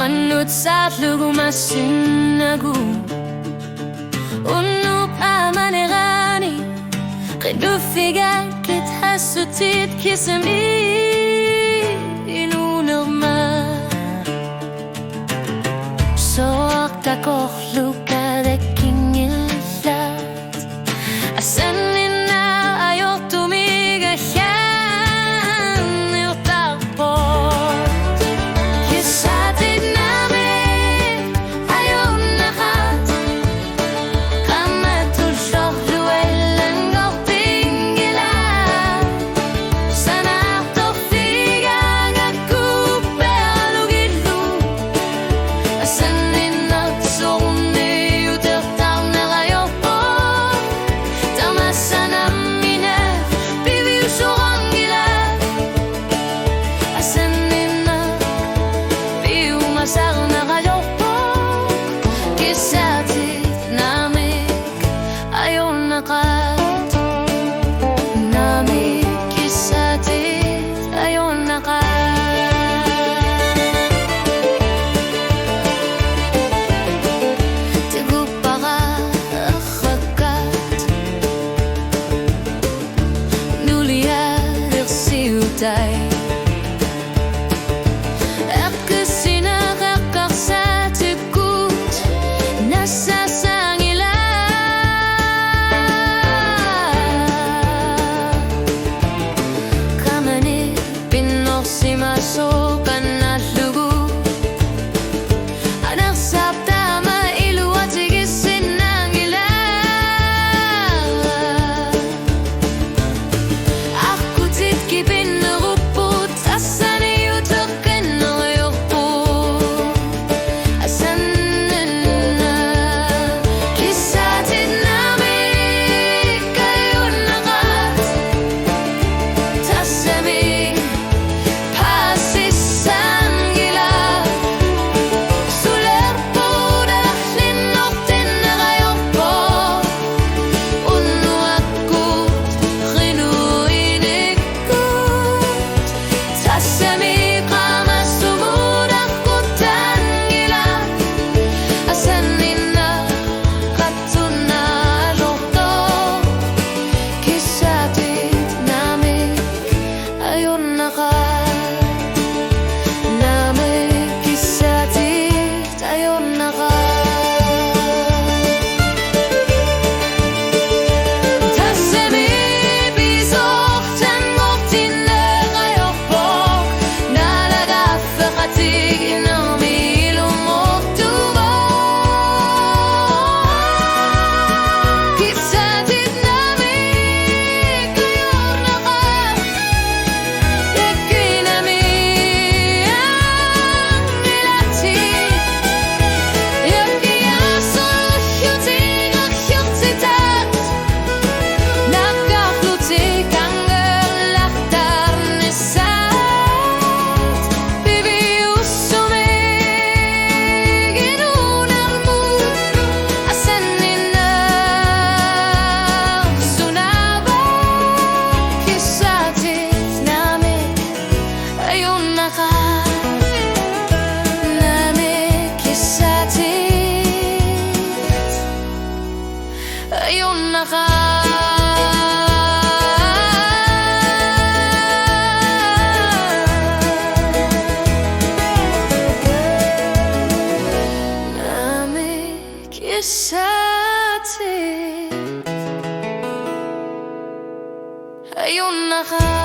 Wanut saat lugu masinagu Unup amanerani Qedu figan kit hasutit kisami Inunurma Soak takoh luka deking illat Asanina ayot tumiga kyan Iltarpo Kisatit namin Ayaw nakat Kamatul shoh luwelan gawting ilan Sana tofigan at kuperlugilu Asanin at sumni utertaw na kayo po Tamasa namin at bibiw surang ilan Asanin at bibiw masar na kayo po Kisatit namin ayaw nakat Namin kisatit ayaw nakat Tigupaka akhakat Nulia dirsiutay Akkasina kakaksa tigut Nasasangila Kamani pinoksimasokan at lugu Anak sabta mailuwatigisin ng ilan Akutit kipin naruput Asan iyutokin ng ayokput Asan na Kisatit namin kayo nakat Tasami pasisang gila Suler po dalahlin noktin na kayo po Unuakut rinuinikut Tasami kama sumudakkutan gila Asanin na katunalokto Kisatit namin ayun nakat Namin kisatit ayun nakat Tasami bisoktan ngoktin na kayokpok Nalagafakatig ng milumoktubo Kisatit namin kayo nakat Yakinami ang nilati Yakiasol hyuting ak hyutitat Nakaklutik ang laktar ni sat Bibiw sumigin unang mo Asanin na sunabak Kisatit namin ayun nakat Namin kisatit ayun nakat Namin kisatit ayun nakat